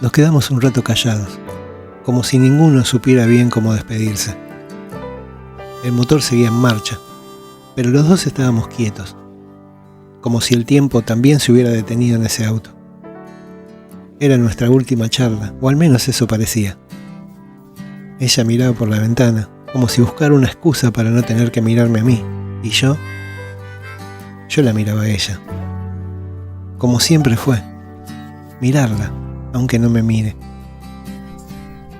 Nos quedamos un rato callados, como si ninguno supiera bien cómo despedirse. El motor seguía en marcha, pero los dos estábamos quietos, como si el tiempo también se hubiera detenido en ese auto. Era nuestra última charla, o al menos eso parecía. Ella miraba por la ventana, como si buscara una excusa para no tener que mirarme a mí, y yo la miraba a ella. Como siempre fue, mirarla, aunque no me mire.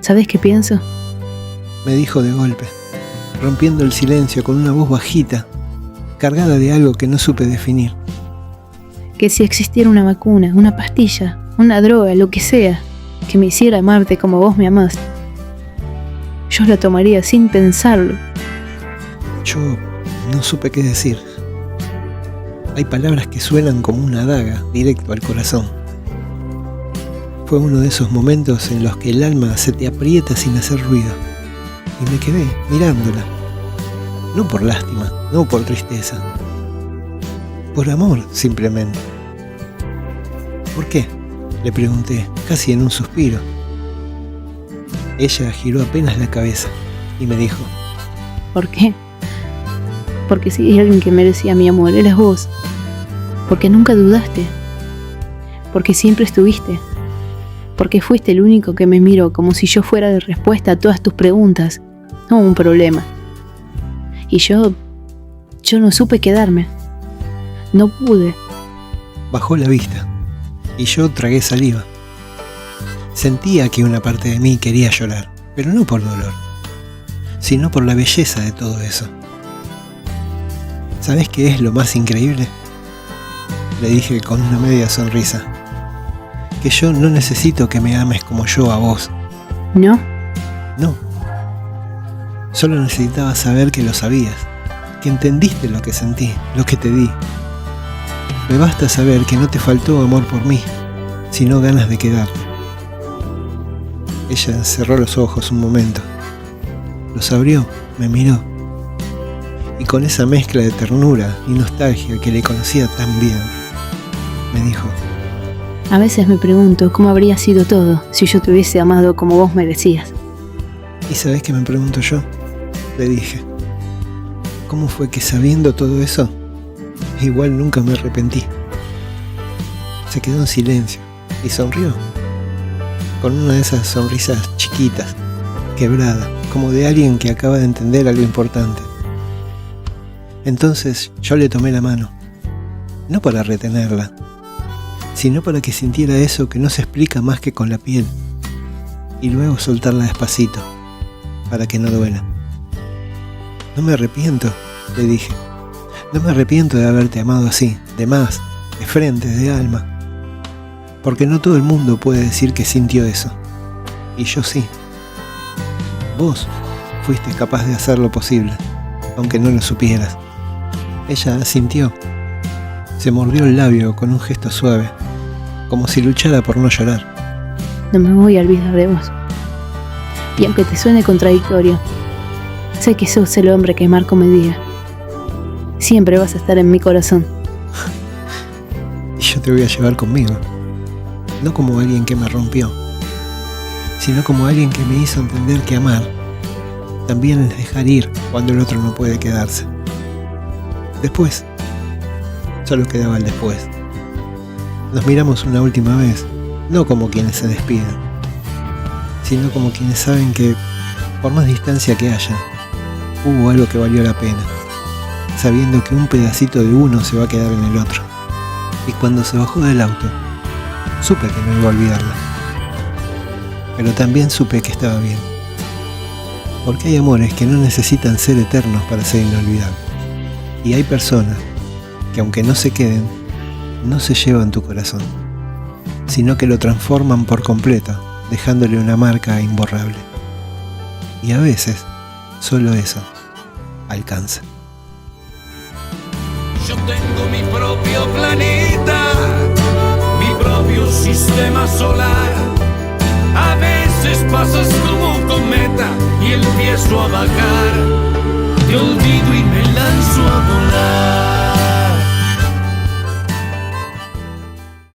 ¿Sabes qué pienso? Me dijo de golpe, rompiendo el silencio con una voz bajita, cargada de algo que no supe definir. Que si existiera una vacuna, una pastilla, una droga, lo que sea, que me hiciera amarte como vos me amás, yo la tomaría sin pensarlo. Yo no supe qué decir. Hay palabras que suenan como una daga directo al corazón. Fue uno de esos momentos en los que el alma se te aprieta sin hacer ruido. Y me quedé mirándola. No por lástima, no por tristeza. Por amor, simplemente. ¿Por qué?, le pregunté, casi en un suspiro. Ella giró apenas la cabeza y me dijo: ¿Por qué? Porque si hay alguien que merecía mi amor, eras vos. Porque nunca dudaste. Porque siempre estuviste. Porque fuiste el único que me miró como si yo fuera de respuesta a todas tus preguntas, no un problema. Y yo no supe quedarme. No pude. Bajó la vista y yo tragué saliva. Sentía que una parte de mí quería llorar, pero no por dolor, sino por la belleza de todo eso. ¿Sabes qué es lo más increíble?, le dije con una media sonrisa. Que yo no necesito que me ames como yo a vos. ¿No? No. Solo necesitaba saber que lo sabías, que entendiste lo que sentí, lo que te di. Me basta saber que no te faltó amor por mí, sino ganas de quedarte. Ella cerró los ojos un momento, los abrió, me miró, y con esa mezcla de ternura y nostalgia que le conocía tan bien, me dijo: A veces me pregunto cómo habría sido todo si yo te hubiese amado como vos merecías. ¿Y sabés qué me pregunto yo?, le dije. ¿Cómo fue que sabiendo todo eso, igual nunca me arrepentí? Se quedó en silencio y sonrió, con una de esas sonrisas chiquitas, quebrada, como de alguien que acaba de entender algo importante. Entonces yo le tomé la mano, no para retenerla, sino para que sintiera eso que no se explica más que con la piel, y luego soltarla despacito, para que no duela. No me arrepiento, le dije. No me arrepiento de haberte amado así, de más, de frente, de alma. Porque no todo el mundo puede decir que sintió eso. Y yo sí. Vos fuiste capaz de hacer lo posible, aunque no lo supieras. Ella asintió. Se mordió el labio con un gesto suave, como si luchara por no llorar. No me voy a olvidar de vos. Y aunque te suene contradictorio, sé que sos el hombre que Marco me diga. Siempre vas a estar en mi corazón. Y yo te voy a llevar conmigo. No como alguien que me rompió, sino como alguien que me hizo entender que amar también es dejar ir cuando el otro no puede quedarse. Después, solo quedaba el después. Nos miramos una última vez, no como quienes se despiden, sino como quienes saben que, por más distancia que haya, hubo algo que valió la pena, sabiendo que un pedacito de uno se va a quedar en el otro. Y cuando se bajó del auto, supe que no iba a olvidarla, pero también supe que estaba bien, porque hay amores que no necesitan ser eternos para ser inolvidables, y hay personas que, aunque no se queden, no se llevan tu corazón, sino que lo transforman por completo, dejándole una marca imborrable. Y a veces, solo eso alcanza. Yo tengo mi propio planeta, mi propio sistema solar. A veces pasas como cometa y empiezo a vagar. Te olvido y me lanzo a volar.